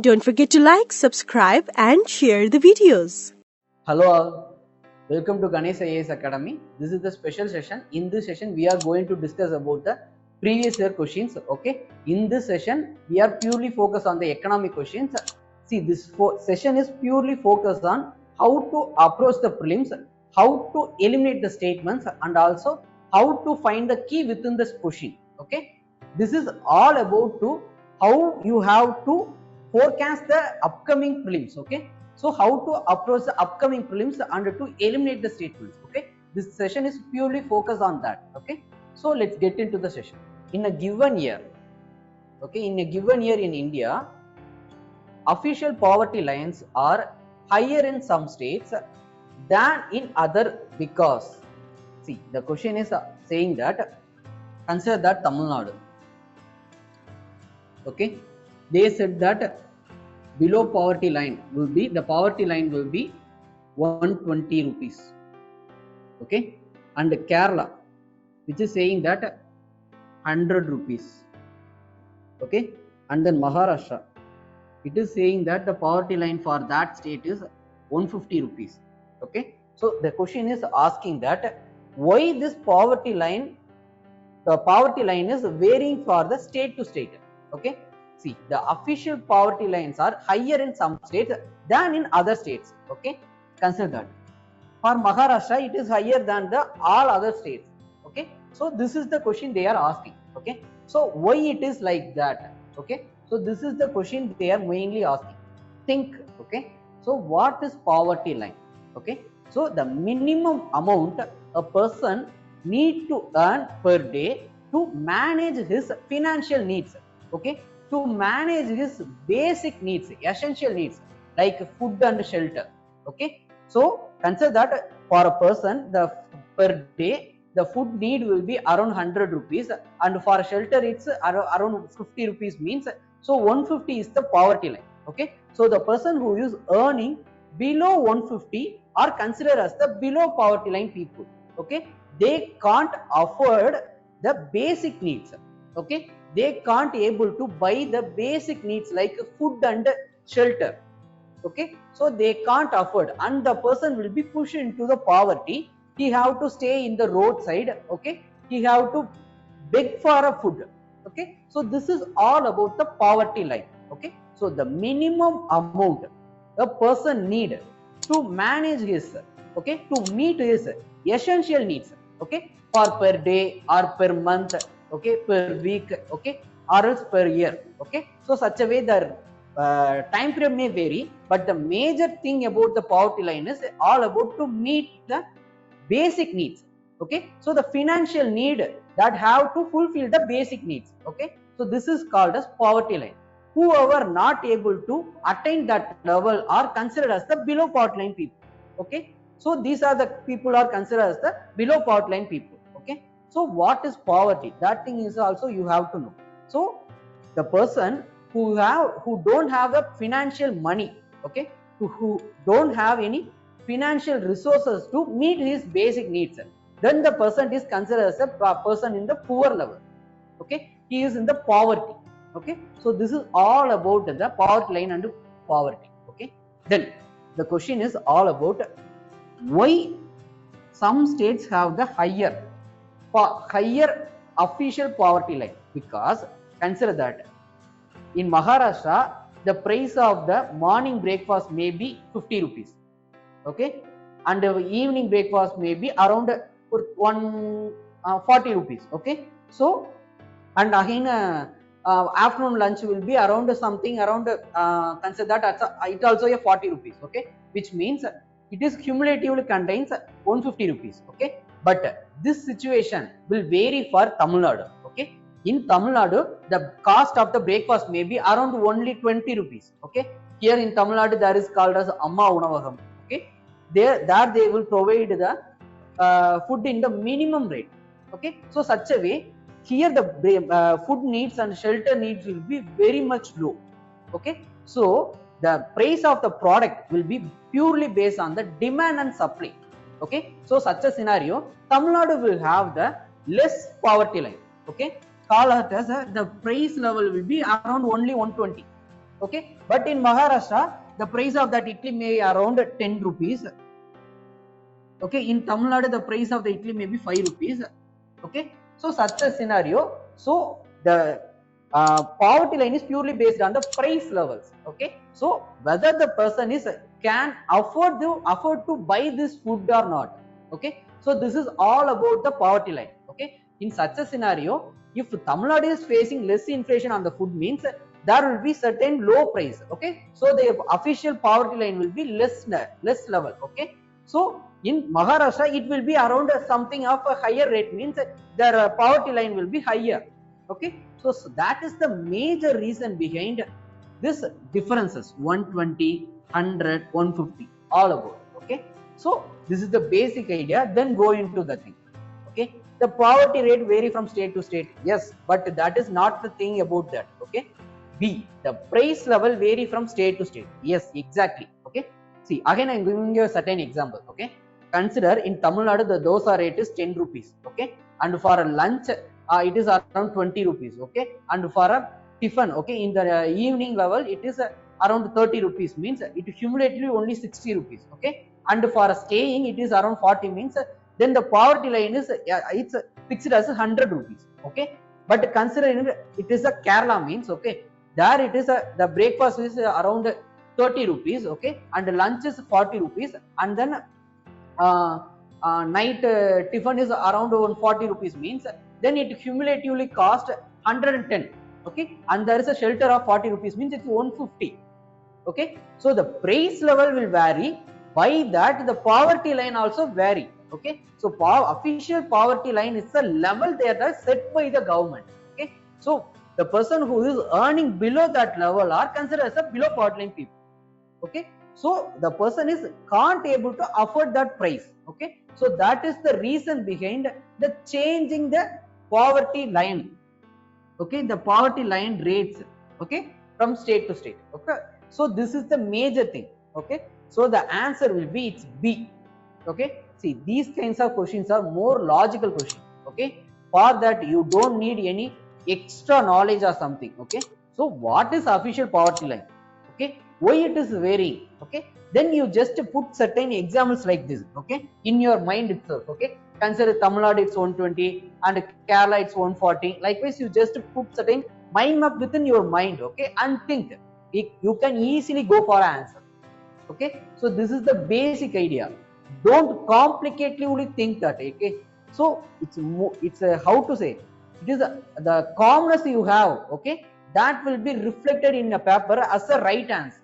Don't forget to like, subscribe and share the videos. Hello all, welcome to Ganesh IAS Academy. This is the special session. In this session, we are going to discuss about the previous year questions. Okay, in this session, we are purely focused on the economic questions. See, this session is purely focused on how to approach the prelims, how to eliminate the statements, and also how to find the key within this question. Okay, this is all about to how you have to forecast the upcoming prelims. Okay, so how to approach the upcoming prelims and to eliminate the statements. Okay, this session is purely focused on that. Okay, so let's get into the session. In a given year, okay, in a given year in India, official poverty lines are higher in some states than in other because, see, the question is saying that consider that Tamil Nadu. Okay, they said that below poverty line will be, the poverty line will be 120 rupees. Okay, and Kerala, which is saying that 100 rupees. Okay, and then Maharashtra, it is saying that the poverty line for that state is 150 rupees. Okay, so the question is asking that why this poverty line, the poverty line is varying for the state to state. Okay, see, the official poverty lines are higher in some states than in other states. Okay, consider that. For Maharashtra, it is higher than the all other states. Okay, so this is the question they are asking. Okay, so why it is like that? Okay, so this is the question they are mainly asking. Think. Okay, so what is poverty line? Okay, so the minimum amount a person need to earn per day to manage his financial needs. Okay, to manage his basic needs, essential needs like food and shelter. Okay, so consider that for a person, the per day the food need will be around 100 rupees, and for shelter it's around 50 rupees means, so 150 is the poverty line. Okay, so the person who is earning below 150 are considered as the below poverty line people. Okay, they can't afford the basic needs. Okay, they can't able to buy the basic needs like food and shelter. Okay, so they can't afford, and the person will be pushed into the poverty. He have to stay in the roadside. Okay, he have to beg for a food. Okay, so this is all about the poverty line. Okay, so the minimum amount a person need to manage his, okay, to meet his essential needs. Okay, for per day or per month. Okay, per week. Okay, or else per year. Okay, so such a way the time frame may vary, but the major thing about the poverty line is all about to meet the basic needs. Okay, so the financial need that have to fulfill the basic needs. Okay, so this is called as poverty line. Whoever not able to attain that level are considered as the below poverty line people. Okay, so these are the people are considered as the below poverty line people. Okay, so what is poverty? That thing is also you have to know. So the person who don't have the financial money, okay, who don't have any financial resources to meet his basic needs, then the person is considered as a person in the poor level. Okay, he is in the poverty. Okay, so this is all about the poverty line and poverty. Okay, then the question is all about why some states have the higher official poverty line. Because consider that in Maharashtra, the price of the morning breakfast may be 50 rupees. Okay, and the evening breakfast may be around 40 rupees. Okay, so and again afternoon lunch will be around something around consider that it also a 40 rupees. Okay, which means it is cumulatively contains 150 rupees. Okay, but this situation will vary for Tamil Nadu. Okay, in Tamil Nadu, the cost of the breakfast may be around only 20 rupees. Okay, here in Tamil Nadu there is called as Amma Unavagam. Okay, there they will provide the food in the minimum rate. Okay, so such a way here the food needs and shelter needs will be very much low. Okay, so the price of the product will be purely based on the demand and supply. Okay, so such a scenario, Tamil Nadu will have the less poverty line. Okay, call it as the price level will be around only 120. Okay, but in Maharashtra, the price of that idli may be around 10 rupees. Okay, in Tamil Nadu, the price of the idli may be 5 rupees. Okay, so such a scenario. So the poverty line is purely based on the price levels. Okay, so whether the person is can afford to buy this food or not. Okay, so this is all about the poverty line. Okay, in such a scenario, if Tamil Nadu is facing less inflation on the food, means there will be certain low price. Okay, so the official poverty line will be less level. Okay, so in Maharashtra, it will be around something of a higher rate, means their poverty line will be higher. Okay, so that is the major reason behind this differences 120, 100, 150, all about. Okay, so this is the basic idea. Then go into the thing. Okay, the poverty rate vary from state to state. Yes, but that is not the thing about that. Okay, B, the price level vary from state to state. Yes, exactly. Okay, see, again I am giving you a certain example. Okay, consider in Tamil Nadu the dosa rate is 10 rupees. Okay, and for a lunch it is around 20 rupees. Okay, and for a tiffin, okay, in the evening level it is around 30 rupees, means it cumulatively only 60 rupees. Okay, and for staying it is around 40, means then the poverty line is it's fixed as 100 rupees. Okay, but considering it is a Kerala, means okay, there it is the breakfast is around 30 rupees. Okay, and lunch is 40 rupees, and then night tiffin is around 140 rupees, means then it cumulatively cost 110. Okay, and there is a shelter of 40 rupees, means it's 150. Okay, so the price level will vary, by that the poverty line also vary. Okay, so official poverty line is the level that are set by the government. Okay, so the person who is earning below that level are considered as a below poverty line people. Okay, so the person is can't able to afford that price. Okay, so that is the reason behind the changing the poverty line. Okay, the poverty line rates. Okay, from state to state. Okay, so this is the major thing. Okay, so the answer will be it's B. Okay, see, these kinds of questions are more logical questions. Okay, for that you don't need any extra knowledge or something. Okay, so what is official poverty line? Okay, why it is varying? Okay, then you just put certain examples like this. Okay, in your mind itself. Okay, consider Tamil Nadu it's 120 and Kerala it's 140. Likewise, you just put certain mind map within your mind. Okay, and think you can easily go for an answer. Okay, so this is the basic idea. Don't complicatedly think that. Okay, so it's how to say, it is the calmness you have. Okay, that will be reflected in a paper as a right answer.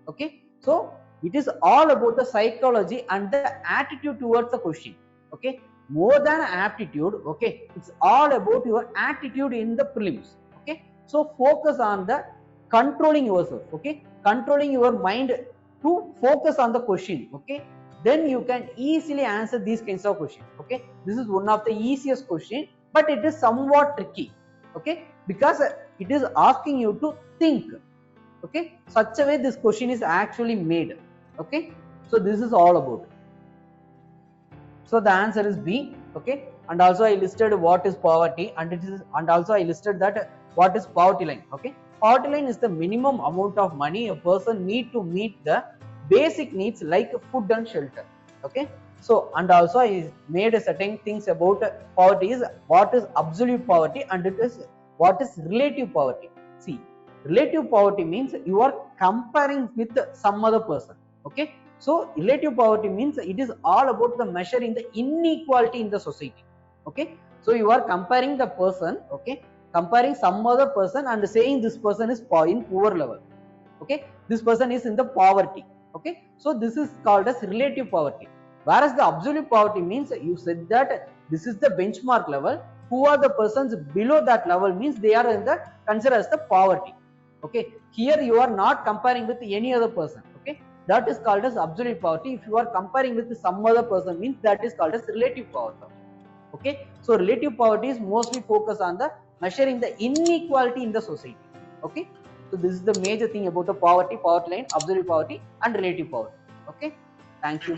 Okay, so it is all about the psychology and the attitude towards the question. Okay, more than aptitude. Okay, it's all about your attitude in the prelims. Okay, so focus on the controlling yourself. Okay, controlling your mind to focus on the question. Okay, then you can easily answer these kinds of questions. Okay, this is one of the easiest question, but it is somewhat tricky. Okay, because it is asking you to think. Okay, such a way this question is actually made. Okay, so this is all about. So the answer is B. Okay, and also I listed what is poverty, and also I listed that what is poverty line. Okay, poverty line is the minimum amount of money a person need to meet the basic needs like food and shelter. Okay, so and also I made certain things about poverty is what is absolute poverty and it is what is relative poverty. See, relative poverty means you are comparing with some other person. Okay, so relative poverty means it is all about the measuring the inequality in the society. Okay, so you are comparing the person. Okay, comparing some other person and saying this person is in poor level. Okay, this person is in the poverty. Okay, so this is called as relative poverty. Whereas the absolute poverty means you said that this is the benchmark level. Who are the persons below that level means they are in the considered as the poverty. Okay, here you are not comparing with any other person. Okay, that is called as absolute poverty. If you are comparing with some other person means that is called as relative poverty. Okay, so relative poverty is mostly focused on the measuring the inequality in the society. Okay, so this is the major thing about the poverty line, absolute poverty and relative poverty. Okay, thank you.